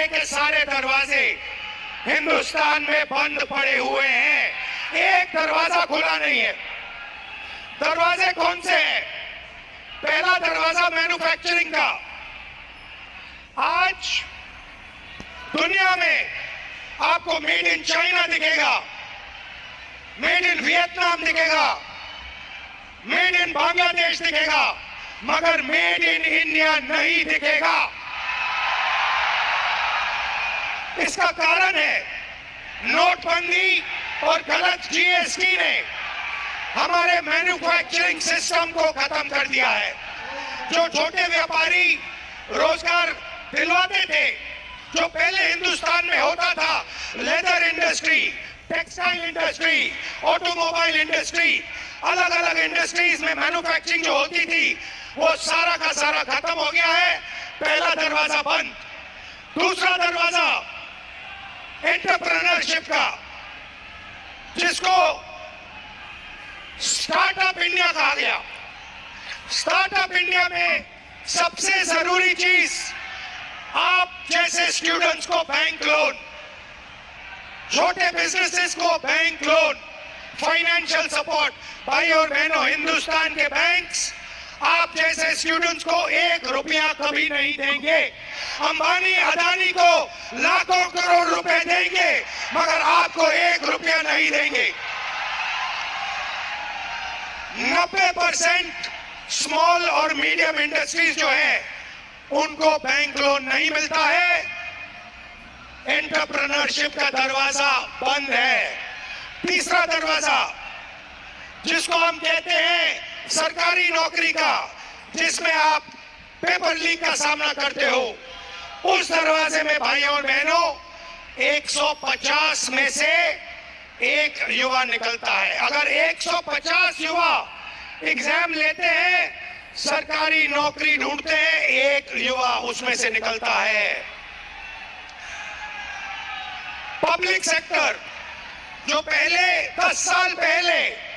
सारे के सारे दरवाजे हिंदुस्तान में बंद पड़े हुए हैं, एक दरवाजा खुला नहीं है। दरवाजे कौन से हैं? पहला दरवाजा मैन्युफैक्चरिंग का। आज दुनिया में आपको मेड इन चाइना दिखेगा, मेड इन वियतनाम दिखेगा, मेड इन बांग्लादेश दिखेगा, मगर मेड इन इंडिया नहीं दिखेगा। इसका कारण है नोटबंदी और गलत जीएसटी ने हमारे मैन्युफैक्चरिंग सिस्टम को खत्म कर दिया है। जो छोटे व्यापारी रोजगार दिलवाते थे, जो पहले हिंदुस्तान में होता था, leather industry, textile industry, automobile industry, अलग अलग इंडस्ट्रीज में मैन्युफैक्चरिंग जो होती थी, वो सारा का सारा खत्म हो गया है। पहला दरवाजा बंद। दूसरा दरवाजा एंटरप्रेन्योरशिप का, जिसको स्टार्टअप इंडिया कहा गया। स्टार्टअप इंडिया में सबसे जरूरी चीज आप जैसे स्टूडेंट्स को बैंक लोन, छोटे बिजनेसेस को बैंक लोन, फाइनेंशियल सपोर्ट। भाई और बहनों, हिंदुस्तान के बैंक्स आप जैसे स्टूडेंट्स को 1 रुपया कभी नहीं देंगे। अंबानी अदानी को लाखों करोड़ रुपए देंगे, मगर आपको 1 रुपया नहीं देंगे। 90% स्मॉल और मीडियम इंडस्ट्रीज जो है, उनको बैंक लोन नहीं मिलता है। एंटरप्रेन्योरशिप का दरवाजा बंद है। तीसरा दरवाजा, जिसको हम कहते हैं सरकारी नौकरी का, जिसमें आप पेपर लीक का सामना करते हो, उस दरवाजे में भाइयों और बहनों 150 में से एक युवा निकलता है। अगर 150 युवा एग्जाम लेते हैं, सरकारी नौकरी ढूंढते हैं, एक युवा उसमें से निकलता है। पब्लिक सेक्टर जो पहले 10 साल पहले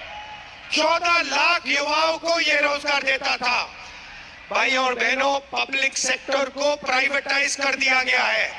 14 लाख युवाओं को यह रोजगार देता था, भाइयों और बहनों, पब्लिक सेक्टर को प्राइवेटाइज कर दिया गया है।